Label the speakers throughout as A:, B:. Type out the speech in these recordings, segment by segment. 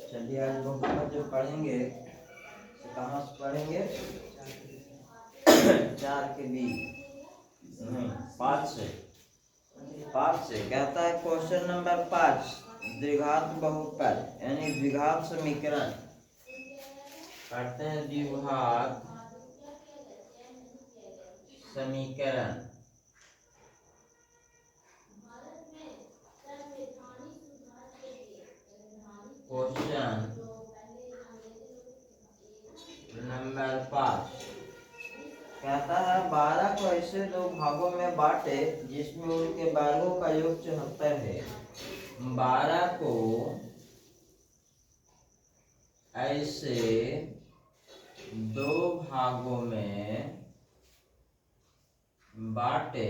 A: चलिए आज बहुपद जो पढ़ेंगे तो कहाँ से पढ़ेंगे? 4 के 20 नहीं 5 से कहता है क्वेश्चन नंबर 5 द्विघात बहुपद यानी द्विघात समीकरण पढ़ते हैं। द्विघात समीकरण क्वेश्चन नंबर 5 कहता है 12 को ऐसे दो भागों में बांटे जिसमें उनके वर्गों का योग 74 है। 12 को ऐसे दो भागों में बांटे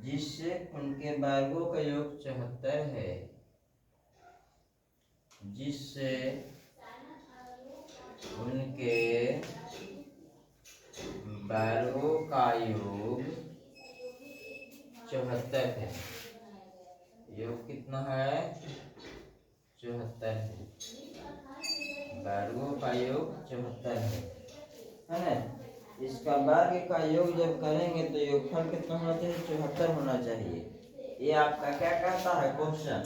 A: जिससे उनके वर्गों का योग 74 है। जिससे उनके वर्गों का योग 74 है। योग कितना है? 74 है। वर्गों का योग 74 है ना। इसका वर्ग का योग जब करेंगे तो योगफल कितना होना चाहिए? 74 होना चाहिए। ये आपका क्या कहता है क्वेश्चन?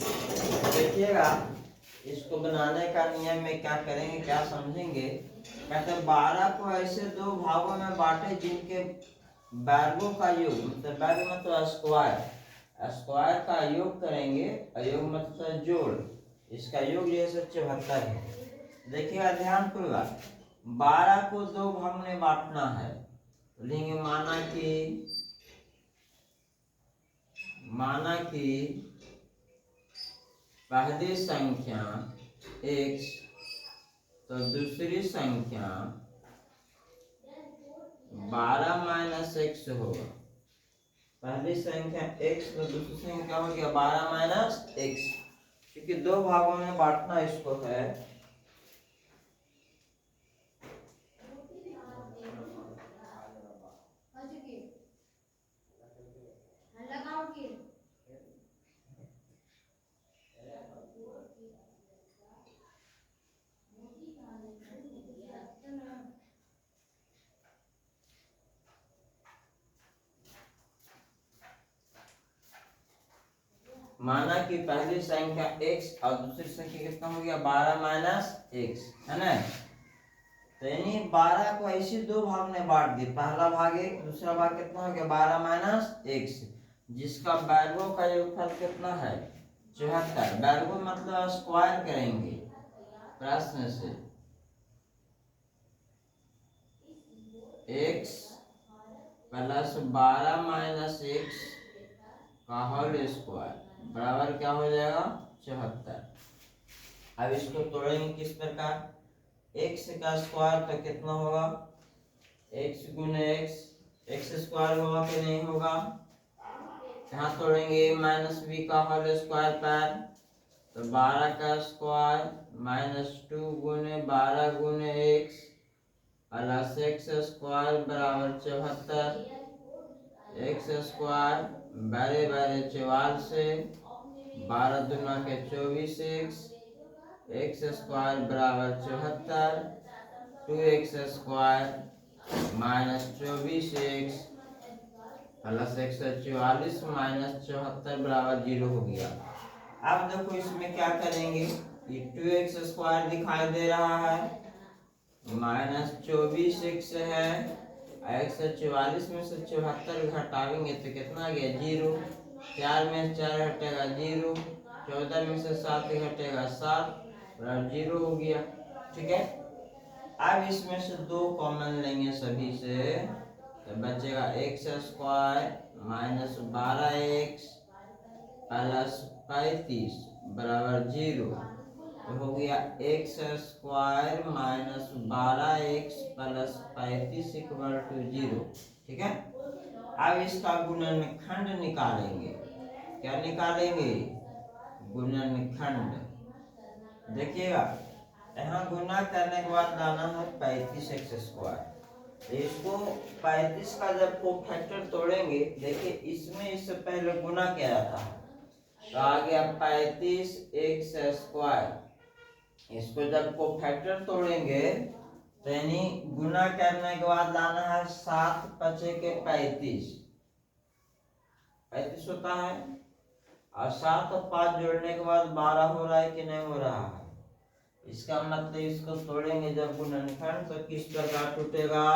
A: देखिएगा इसको बनाने का नियम में क्या करेंगे, क्या समझेंगे। कहते हैं 12 को ऐसे दो भागों में बांटे जिनके वर्गों का योग, मतलब वर्ग मतलब स्क्वायर का योग करेंगे। योग मतलब जोड़, इसका योग जैसे 74 है। देखिएगा ध्यान पूर्वक 12 को दो भाग में बांटना है। लेंगे माना कि पहली संख्या x तो दूसरी संख्या 12 माइनस x होगा। पहली संख्या x तो दूसरी संख्या क्या हो गया? 12 माइनस x। क्योंकि दो भागों में बांटना इसको है। माना कि पहली संख्या x और दूसरी संख्या कितना हो गया? 12 माइनस x है ना। तो यानी 12 को ऐसे दो भाग में बांट दिए। पहला भाग एक, दूसरा भाग कितना हो गया? 12 माइनस x, जिसका वर्गों का योगफल कितना है? 74। वर्गों मतलब स्क्वायर करेंगे प्रश्न से। x प्लस 12 माइनस x का होल स्क्वायर बराबर क्या हो जाएगा? 74। अब इसको तोड़ेंगे किस प्रकार? x का स्क्वायर तो कितना होगा? x गुने x स्क्वायर होगा कि नहीं होगा? यहाँ तोड़ेंगे माइनस b का होल स्क्वायर पर, तो 12 का स्क्वायर माइनस 2 गुने 12 गुने x प्लस x स्क्वायर बराबर 74। x स्क्वायर बड़े बड़े 44 से 12 दूना के 24x, x स्क्वायर बराबर 74। 2x square minus 24x plus 144 minus 74 बराबर 0 हो गया। अब देखो इसमें क्या करेंगे, ये 2x स्क्वायर दिखाई दे रहा है, माइनस 24x है, 144 में से 74 घटाएंगे तो कितना आ गया? 0। 4 में 4 हटेगा 0, 14 में से 7 घटेगा 7 बराबर 0 हो गया। ठीक है। अब इसमें से 2 कॉमन लेंगे सभी से, तो बचेगा x square minus 12x plus 35 बराबर 0। तो हो गया x square minus 12x plus 35 equal to 0। ठीक है। अब इसका गुणनखंड निकालेंगे। क्या निकालेंगे? गुणनखंड। देखिएगा यहाँ गुना करने के बाद लाना है 35x स्क्वायर। इसको 35 का जब कोफैक्टर तोड़ेंगे, देखिए इसमें इससे पहले गुना क्या आता है? तो आ गया 35 एक्स स्क्वायर। इसको जब को फैक्टर तोड़ेंगे तो यानी गुना करने के बाद लाना है 7 पचे के 35 होता है, और 7 और 5 जोड़ने के बाद 12 हो रहा है कि नहीं हो रहा है। इसका मतलब इसको तोड़ेंगे जब गुणनखंड तो किस प्रकार टूटेगा,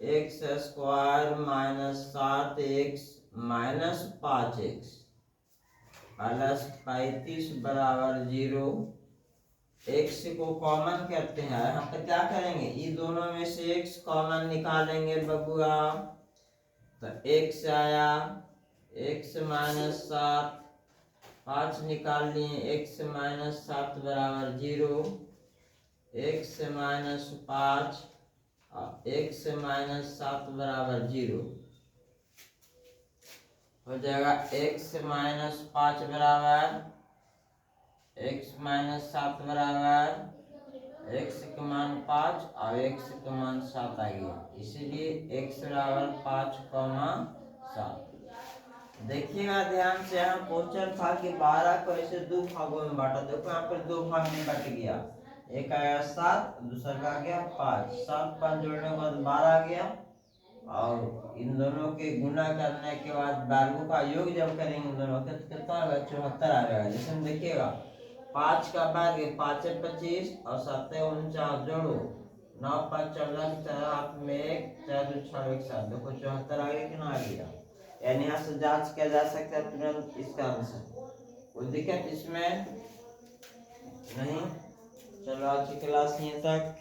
A: x square minus 7x minus 5x plus 35 बराबर 0। एक्स को कॉमन करते हैं, यहाँ पर क्या करेंगे, ये दोनों में से एक्स कॉमन निकालेंगे बबुआ, तो एक्स आया, एक्स माइनस 7, 5 निकाल लिए, एक्स माइनस 7 बराबर 0, एक्स माइनस 5 और एक्स माइनस 7 बराबर 0 हो जाएगा। एक्स माइनस 5 बराबर एक्स माइनस 7 बराबर एक्स का मान 5 और एक्स का मान 7 आ गया, इसीलिए एक्स बराबर 5, 7। देखिएगा ध्यान से, यहाँ क्वेश्चन था कि 12 को ऐसे दो भागों में बांटा। देखो यहाँ पर दो भाग में कट गया, एक आया 7, दूसरा का आ गया 5। 7 5 जोड़ने के बाद 12 आ गया, और इन दोनों के गुना करने के बाद वर्गों का योग जब करेंगे इन दोनों का तो कितना आएगा, 74 आ जाएगा। जैसे हम देखिएगा 5 का वर्ग 5 है 25 और 7 है 49, जोड़ो 9 5 14 4 हाथ में 1 4 2 6 1 7, देखो 74 आ गया कि ना आ गया। यानी यहाँ से जांच किया जा सकता है तुरंत इसका आंसर, कोई दिक्कत इसमें नहीं। चलो आज की क्लास यहीं तक।